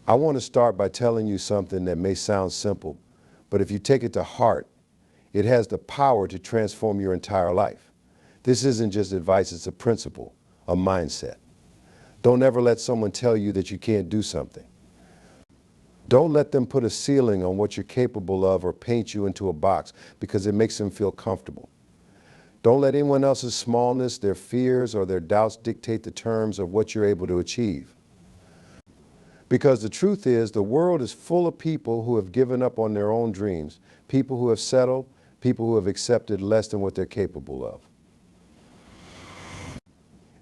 I want to start by telling you something that may sound simple, but if you take it to heart, it has the power to transform your entire life. This isn't just advice, it's a principle, a mindset. Don't ever let someone tell you that you can't do something. Don't let them put a ceiling on what you're capable of or paint you into a box because it makes them feel comfortable. Don't let anyone else's smallness, their fears, or their doubts dictate the terms of what you're able to achieve. Because the truth is, the world is full of people who have given up on their own dreams, people who have settled, people who have accepted less than what they're capable of.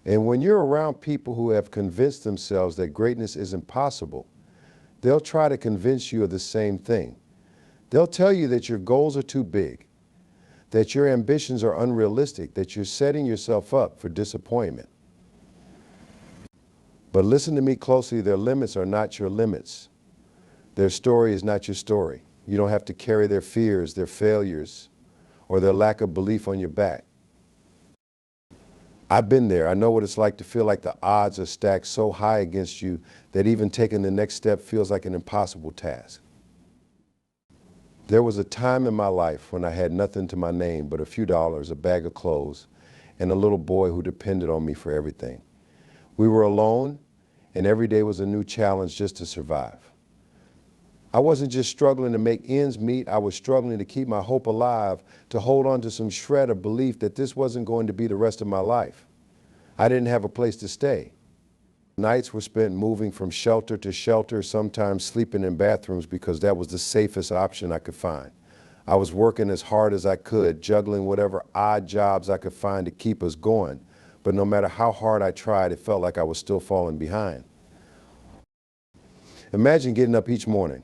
And when you're around people who have convinced themselves that greatness isn't possible, they'll try to convince you of the same thing. They'll tell you that your goals are too big, that your ambitions are unrealistic, that you're setting yourself up for disappointment. But listen to me closely, their limits are not your limits. Their story is not your story. You don't have to carry their fears, their failures, or their lack of belief on your back. I've been there. I know what it's like to feel like the odds are stacked so high against you that even taking the next step feels like an impossible task. There was a time in my life when I had nothing to my name but a few dollars, a bag of clothes, and a little boy who depended on me for everything. We were alone, and every day was a new challenge just to survive. I wasn't just struggling to make ends meet, I was struggling to keep my hope alive, to hold on to some shred of belief that this wasn't going to be the rest of my life. I didn't have a place to stay. Nights were spent moving from shelter to shelter, sometimes sleeping in bathrooms because that was the safest option I could find. I was working as hard as I could, juggling whatever odd jobs I could find to keep us going. But no matter how hard I tried, it felt like I was still falling behind. Imagine getting up each morning,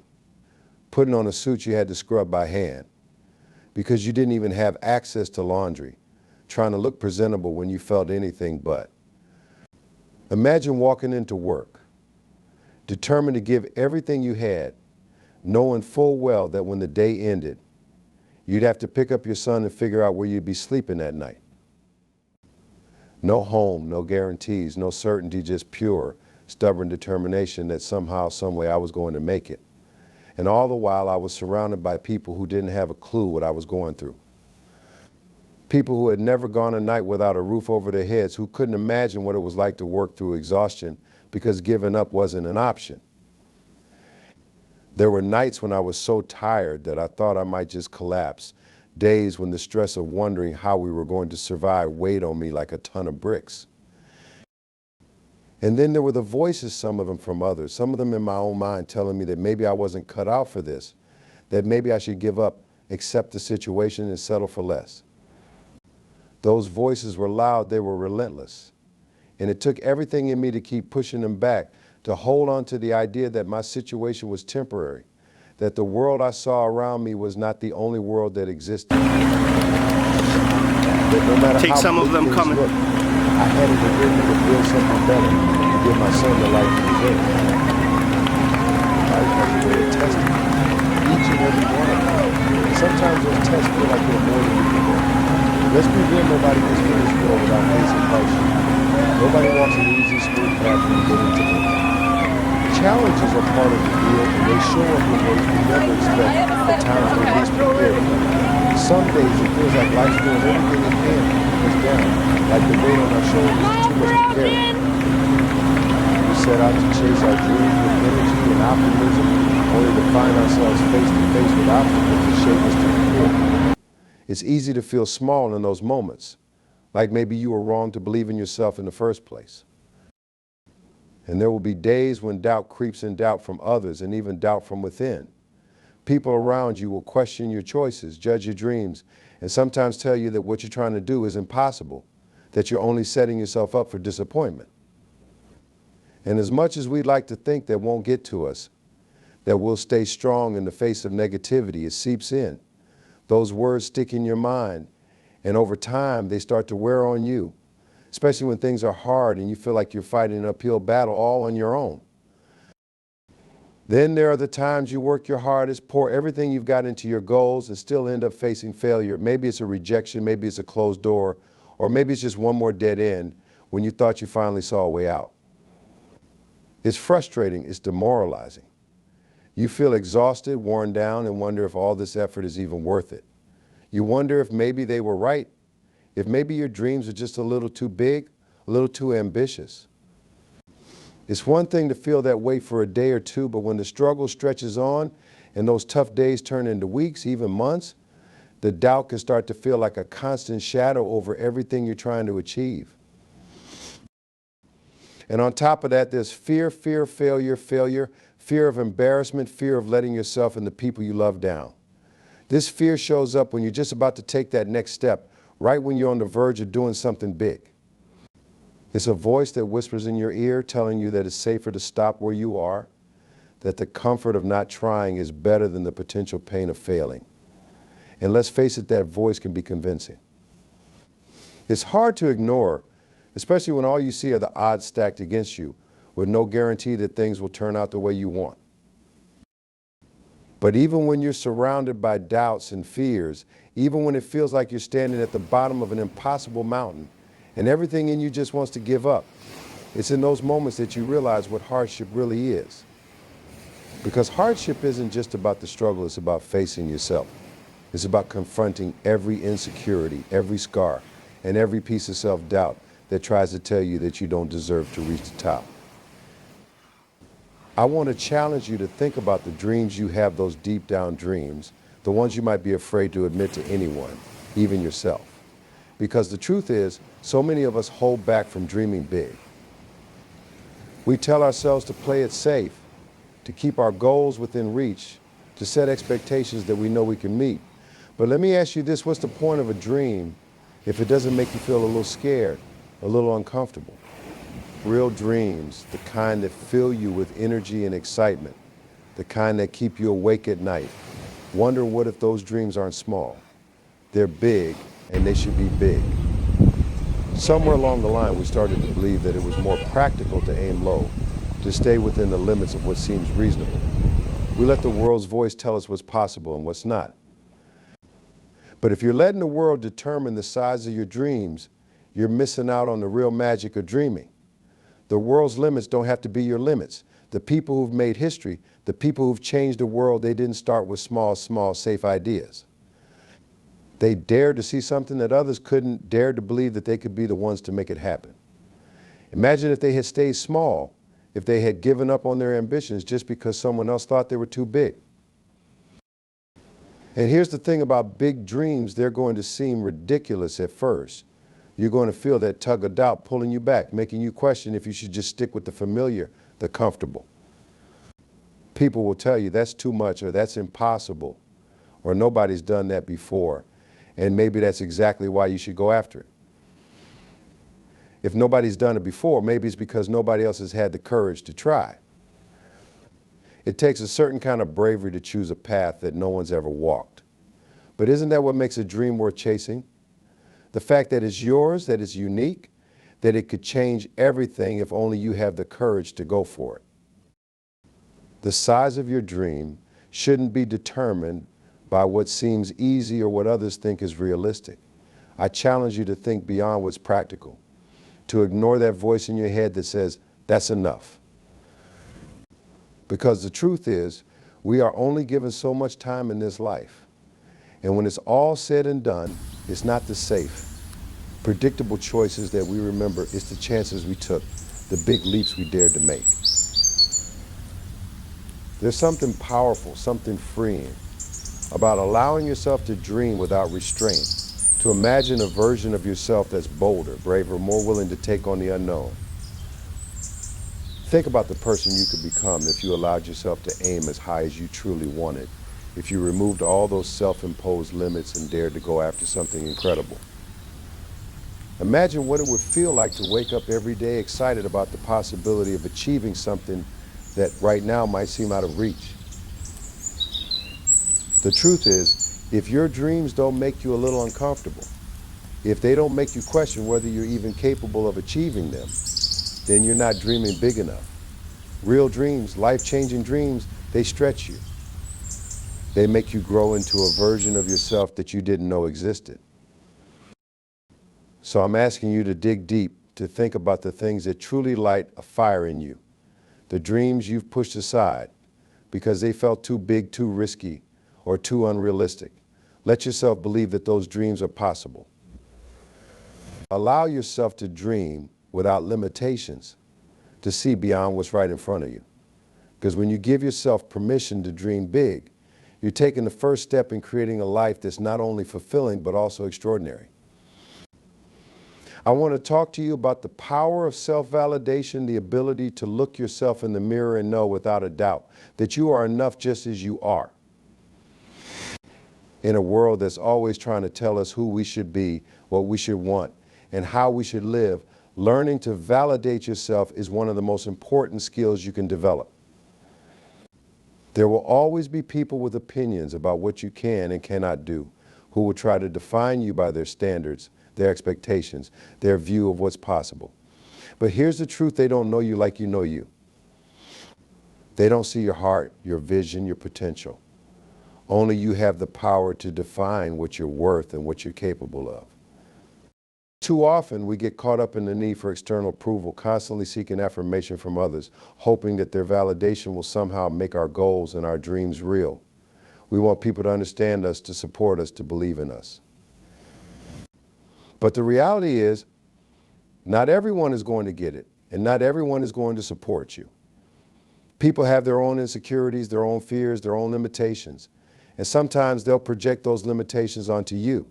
putting on a suit you had to scrub by hand because you didn't even have access to laundry, trying to look presentable when you felt anything but. Imagine walking into work, determined to give everything you had, knowing full well that when the day ended, you'd have to pick up your son and figure out where you'd be sleeping that night. No home, no guarantees, no certainty, just pure, stubborn determination that somehow, some way I was going to make it. And all the while I was surrounded by people who didn't have a clue what I was going through. People who had never gone a night without a roof over their heads, who couldn't imagine what it was like to work through exhaustion because giving up wasn't an option. There were nights when I was so tired that I thought I might just collapse. Days when the stress of wondering how we were going to survive weighed on me like a ton of bricks. And then there were the voices, some of them from others, some of them in my own mind telling me that maybe I wasn't cut out for this, that maybe I should give up, accept the situation and settle for less. Those voices were loud, they were relentless. And it took everything in me to keep pushing them back, to hold on to the idea that my situation was temporary, that the world I saw around me was not the only world that existed. That no matter Take how some of them coming. Looked, I had it within me to build something better, to give my son the life he deserved. Life has a way of testing each and every one of them. And sometimes those tests feel like they're more than you can bear. Let's be real, nobody gets through this world without facing hardship. Nobody walks an easy, smooth path from beginning to end. Challenges are part of the deal, and they show up in ways we never expect at times we're least prepared for. Some days it feels like life's doing everything it can to keep us down, like the weight on our shoulders is too much to carry. We set out to chase our dreams with energy and optimism, only to find ourselves face to face with obstacles that shape us to the core. It's easy to feel small in those moments, like maybe you were wrong to believe in yourself in the first place. And there will be days when doubt creeps in, doubt from others and even doubt from within. People around you will question your choices, judge your dreams, and sometimes tell you that what you're trying to do is impossible, that you're only setting yourself up for disappointment. And as much as we'd like to think that won't get to us, that we'll stay strong in the face of negativity, it seeps in. Those words stick in your mind, and over time they start to wear on you, especially when things are hard and you feel like you're fighting an uphill battle all on your own. Then there are the times you work your hardest, pour everything you've got into your goals and still end up facing failure. Maybe it's a rejection, maybe it's a closed door, or maybe it's just one more dead end when you thought you finally saw a way out. It's frustrating, it's demoralizing. You feel exhausted, worn down, and wonder if all this effort is even worth it. You wonder if maybe they were right, if maybe your dreams are just a little too big, a little too ambitious. It's one thing to feel that way for a day or two, but when the struggle stretches on and those tough days turn into weeks, even months, the doubt can start to feel like a constant shadow over everything you're trying to achieve. And on top of that, there's fear, failure, fear of embarrassment, fear of letting yourself and the people you love down. This fear shows up when you're just about to take that next step, right when you're on the verge of doing something big. It's a voice that whispers in your ear telling you that it's safer to stop where you are, that the comfort of not trying is better than the potential pain of failing. And let's face it, that voice can be convincing. It's hard to ignore, especially when all you see are the odds stacked against you, with no guarantee that things will turn out the way you want. But even when you're surrounded by doubts and fears, even when it feels like you're standing at the bottom of an impossible mountain and everything in you just wants to give up, it's in those moments that you realize what hardship really is. Because hardship isn't just about the struggle, it's about facing yourself. It's about confronting every insecurity, every scar, and every piece of self-doubt that tries to tell you that you don't deserve to reach the top. I want to challenge you to think about the dreams you have, those deep down dreams, the ones you might be afraid to admit to anyone, even yourself. Because the truth is, so many of us hold back from dreaming big. We tell ourselves to play it safe, to keep our goals within reach, to set expectations that we know we can meet. But let me ask you this, what's the point of a dream if it doesn't make you feel a little scared, a little uncomfortable? Real dreams, the kind that fill you with energy and excitement, the kind that keep you awake at night, wonder what if those dreams aren't small. They're big, and they should be big. Somewhere along the line, we started to believe that it was more practical to aim low, to stay within the limits of what seems reasonable. We let the world's voice tell us what's possible and what's not. But if you're letting the world determine the size of your dreams, you're missing out on the real magic of dreaming. The world's limits don't have to be your limits. The people who've made history, the people who've changed the world, they didn't start with small, safe ideas. They dared to see something that others couldn't, dared to believe that they could be the ones to make it happen. Imagine if they had stayed small, if they had given up on their ambitions just because someone else thought they were too big. And here's the thing about big dreams, they're going to seem ridiculous at first. You're going to feel that tug of doubt pulling you back, making you question if you should just stick with the familiar, the comfortable. People will tell you that's too much, or that's impossible, or nobody's done that before, and maybe that's exactly why you should go after it. If nobody's done it before, maybe it's because nobody else has had the courage to try. It takes a certain kind of bravery to choose a path that no one's ever walked. But isn't that what makes a dream worth chasing? The fact that it's yours, that it's unique, that it could change everything if only you have the courage to go for it. The size of your dream shouldn't be determined by what seems easy or what others think is realistic. I challenge you to think beyond what's practical, to ignore that voice in your head that says, that's enough. Because the truth is, we are only given so much time in this life. And when it's all said and done, it's not the safe, predictable choices that we remember, it's the chances we took, the big leaps we dared to make. There's something powerful, something freeing about allowing yourself to dream without restraint, to imagine a version of yourself that's bolder, braver, more willing to take on the unknown. Think about the person you could become if you allowed yourself to aim as high as you truly wanted, if you removed all those self-imposed limits and dared to go after something incredible. Imagine what it would feel like to wake up every day excited about the possibility of achieving something that right now might seem out of reach. The truth is, if your dreams don't make you a little uncomfortable, if they don't make you question whether you're even capable of achieving them, then you're not dreaming big enough. Real dreams, life-changing dreams, they stretch you. They make you grow into a version of yourself that you didn't know existed. So I'm asking you to dig deep, to think about the things that truly light a fire in you, the dreams you've pushed aside because they felt too big, too risky, or too unrealistic. Let yourself believe that those dreams are possible. Allow yourself to dream without limitations, to see beyond what's right in front of you. Because when you give yourself permission to dream big, you're taking the first step in creating a life that's not only fulfilling, but also extraordinary. I want to talk to you about the power of self-validation, the ability to look yourself in the mirror and know without a doubt that you are enough just as you are. In a world that's always trying to tell us who we should be, what we should want, and how we should live, learning to validate yourself is one of the most important skills you can develop. There will always be people with opinions about what you can and cannot do, who will try to define you by their standards, their expectations, their view of what's possible. But here's the truth: they don't know you like you know you. They don't see your heart, your vision, your potential. Only you have the power to define what you're worth and what you're capable of. Too often we get caught up in the need for external approval, constantly seeking affirmation from others, hoping that their validation will somehow make our goals and our dreams real. We want people to understand us, to support us, to believe in us. But the reality is, not everyone is going to get it, and not everyone is going to support you. People have their own insecurities, their own fears, their own limitations, and sometimes they'll project those limitations onto you.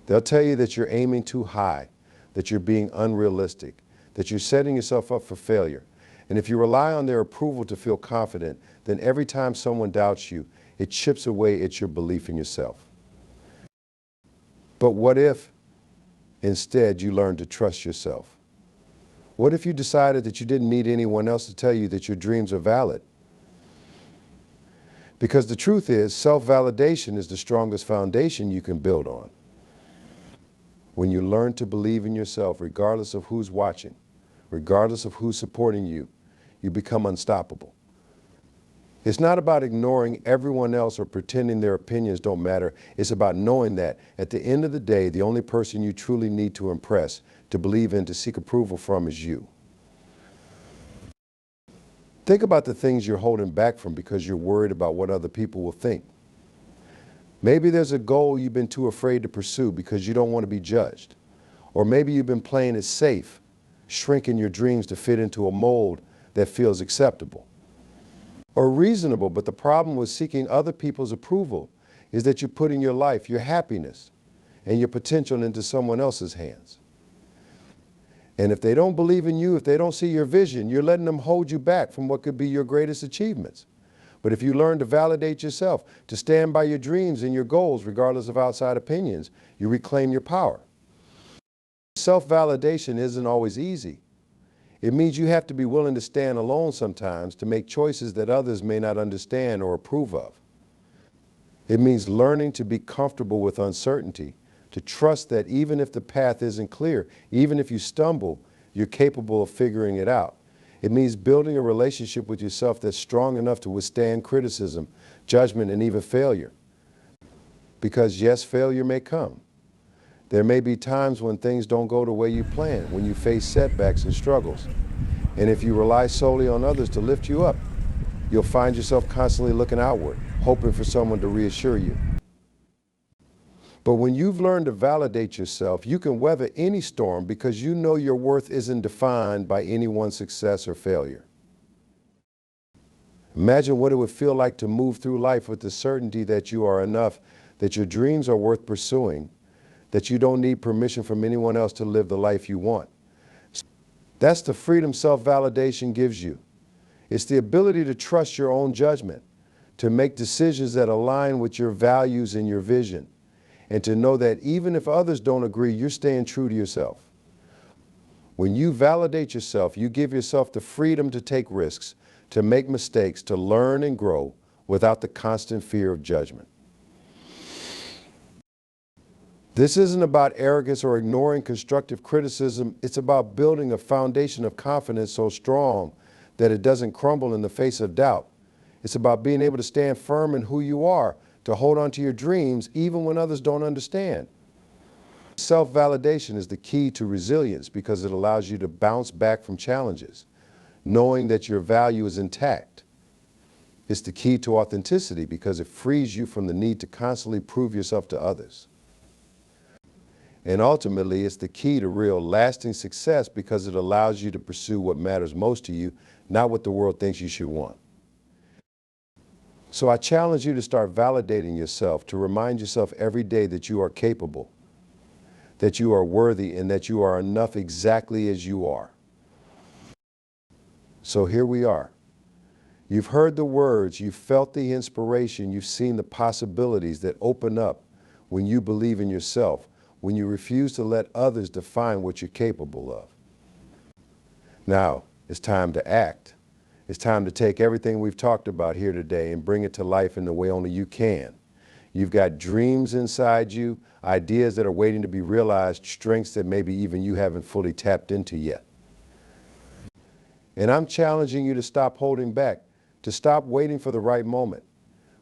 They'll tell you that you're aiming too high, that you're being unrealistic, that you're setting yourself up for failure. And if you rely on their approval to feel confident, then every time someone doubts you, it chips away at your belief in yourself. But what if, instead, you learned to trust yourself? What if you decided that you didn't need anyone else to tell you that your dreams are valid? Because the truth is, self-validation is the strongest foundation you can build on. When you learn to believe in yourself, regardless of who's watching, regardless of who's supporting you, you become unstoppable. It's not about ignoring everyone else or pretending their opinions don't matter. It's about knowing that at the end of the day, the only person you truly need to impress, to believe in, to seek approval from is you. Think about the things you're holding back from because you're worried about what other people will think. Maybe there's a goal you've been too afraid to pursue because you don't want to be judged. Or maybe you've been playing it safe, shrinking your dreams to fit into a mold that feels acceptable or reasonable. But the problem with seeking other people's approval is that you're putting your life, your happiness, and your potential into someone else's hands. And if they don't believe in you, if they don't see your vision, you're letting them hold you back from what could be your greatest achievements. But if you learn to validate yourself, to stand by your dreams and your goals, regardless of outside opinions, you reclaim your power. Self-validation isn't always easy. It means you have to be willing to stand alone sometimes to make choices that others may not understand or approve of. It means learning to be comfortable with uncertainty, to trust that even if the path isn't clear, even if you stumble, you're capable of figuring it out. It means building a relationship with yourself that's strong enough to withstand criticism, judgment, and even failure. Because yes, failure may come. There may be times when things don't go the way you plan, when you face setbacks and struggles. And if you rely solely on others to lift you up, you'll find yourself constantly looking outward, hoping for someone to reassure you. But when you've learned to validate yourself, you can weather any storm because you know your worth isn't defined by anyone's success or failure. Imagine what it would feel like to move through life with the certainty that you are enough, that your dreams are worth pursuing, that you don't need permission from anyone else to live the life you want. That's the freedom self-validation gives you. It's the ability to trust your own judgment, to make decisions that align with your values and your vision, and to know that even if others don't agree, you're staying true to yourself. When you validate yourself, you give yourself the freedom to take risks, to make mistakes, to learn and grow without the constant fear of judgment. This isn't about arrogance or ignoring constructive criticism. It's about building a foundation of confidence so strong that it doesn't crumble in the face of doubt. It's about being able to stand firm in who you are, to hold on to your dreams even when others don't understand. Self-validation is the key to resilience because it allows you to bounce back from challenges, Knowing that your value is intact. It's the key to authenticity because it frees you from the need to constantly prove yourself to others. And ultimately, it's the key to real lasting success because it allows you to pursue what matters most to you, not what the world thinks you should want. So I challenge you to start validating yourself, to remind yourself every day that you are capable, that you are worthy, and that you are enough exactly as you are. So here we are. You've heard the words, you've felt the inspiration, you've seen the possibilities that open up when you believe in yourself, when you refuse to let others define what you're capable of. Now, it's time to act. It's time to take everything we've talked about here today and bring it to life in the way only you can. You've got dreams inside you, ideas that are waiting to be realized, strengths that maybe even you haven't fully tapped into yet. And I'm challenging you to stop holding back, to stop waiting for the right moment,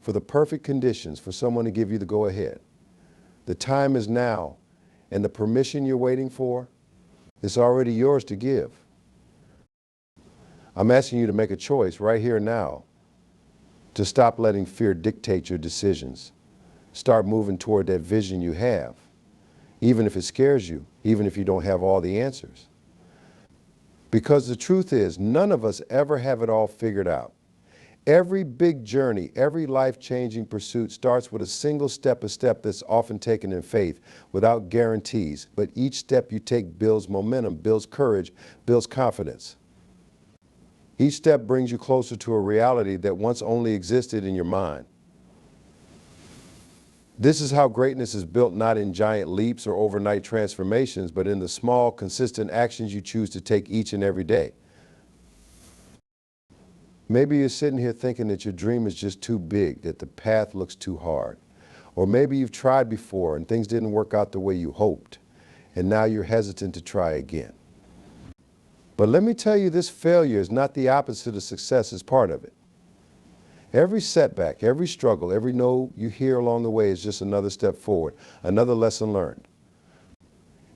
for the perfect conditions, for someone to give you the go-ahead. The time is now, and the permission you're waiting for is already yours to give. I'm asking you to make a choice right here now to stop letting fear dictate your decisions. Start moving toward that vision you have, even if it scares you, even if you don't have all the answers. Because the truth is, none of us ever have it all figured out. Every big journey, every life-changing pursuit starts with a single step that's often taken in faith, without guarantees. But each step you take builds momentum, builds courage, builds confidence. Each step brings you closer to a reality that once only existed in your mind. This is how greatness is built, not in giant leaps or overnight transformations, but in the small, consistent actions you choose to take each and every day. Maybe you're sitting here thinking that your dream is just too big, that the path looks too hard. Or maybe you've tried before and things didn't work out the way you hoped, and now you're hesitant to try again. But let me tell you, this failure is not the opposite of success, it's part of it. Every setback, every struggle, every no you hear along the way is just another step forward, another lesson learned.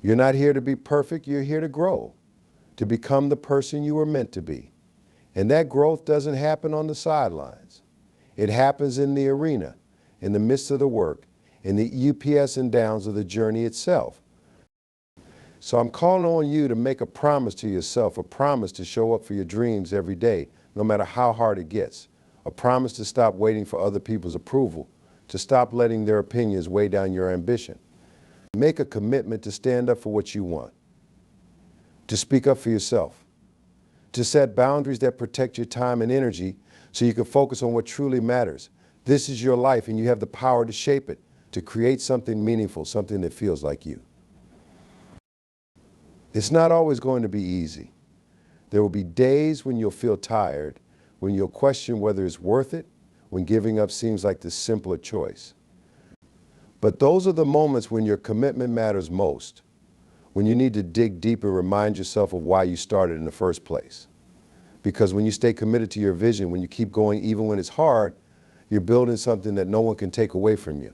You're not here to be perfect, you're here to grow, to become the person you were meant to be. And that growth doesn't happen on the sidelines. It happens in the arena, in the midst of the work, in the ups and downs of the journey itself. So I'm calling on you to make a promise to yourself, a promise to show up for your dreams every day, no matter how hard it gets. A promise to stop waiting for other people's approval, to stop letting their opinions weigh down your ambition. Make a commitment to stand up for what you want, to speak up for yourself, to set boundaries that protect your time and energy so you can focus on what truly matters. This is your life and you have the power to shape it, to create something meaningful, something that feels like you. It's not always going to be easy. There will be days when you'll feel tired, when you'll question whether it's worth it, when giving up seems like the simpler choice. But those are the moments when your commitment matters most, when you need to dig deep and remind yourself of why you started in the first place. Because when you stay committed to your vision, when you keep going even when it's hard, you're building something that no one can take away from you.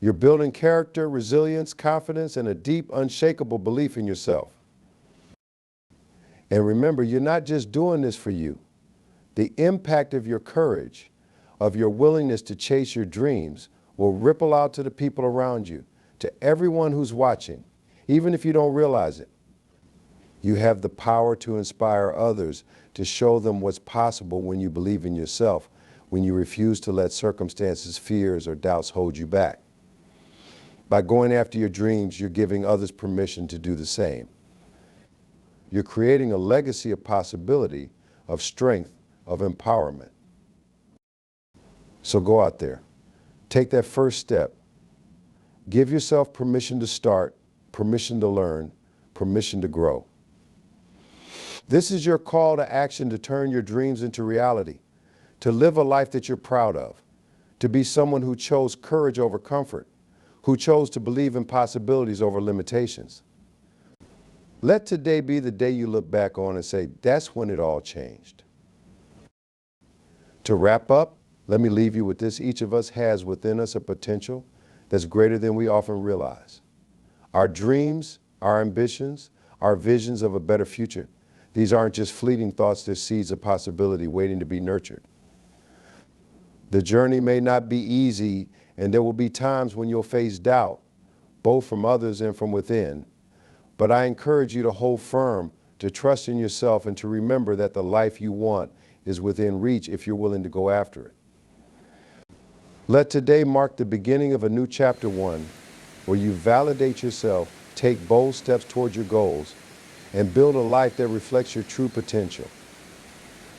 You're building character, resilience, confidence, and a deep, unshakable belief in yourself. And remember, you're not just doing this for you. The impact of your courage, of your willingness to chase your dreams, will ripple out to the people around you, to everyone who's watching, even if you don't realize it. You have the power to inspire others, to show them what's possible when you believe in yourself, when you refuse to let circumstances, fears, or doubts hold you back. By going after your dreams, you're giving others permission to do the same. You're creating a legacy of possibility, of strength, of empowerment. So go out there. Take that first step. Give yourself permission to start, permission to learn, permission to grow. This is your call to action to turn your dreams into reality, to live a life that you're proud of, to be someone who chose courage over comfort, who chose to believe in possibilities over limitations. Let today be the day you look back on and say, that's when it all changed. To wrap up, let me leave you with this. Each of us has within us a potential that's greater than we often realize. Our dreams, our ambitions, our visions of a better future, These aren't just fleeting thoughts, they're seeds of possibility waiting to be nurtured. The journey may not be easy, and there will be times when you'll face doubt, both from others and from within. But I encourage you to hold firm, to trust in yourself, and to remember that the life you want is within reach if you're willing to go after it. Let today mark the beginning of a new chapter 1, where you validate yourself, take bold steps toward your goals, and build a life that reflects your true potential.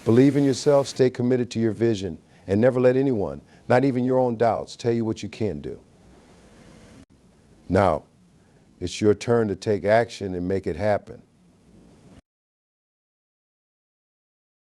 Believe in yourself, stay committed to your vision, and never let anyone, not even your own doubts, tell you what you can't do. Now, it's your turn to take action and make it happen.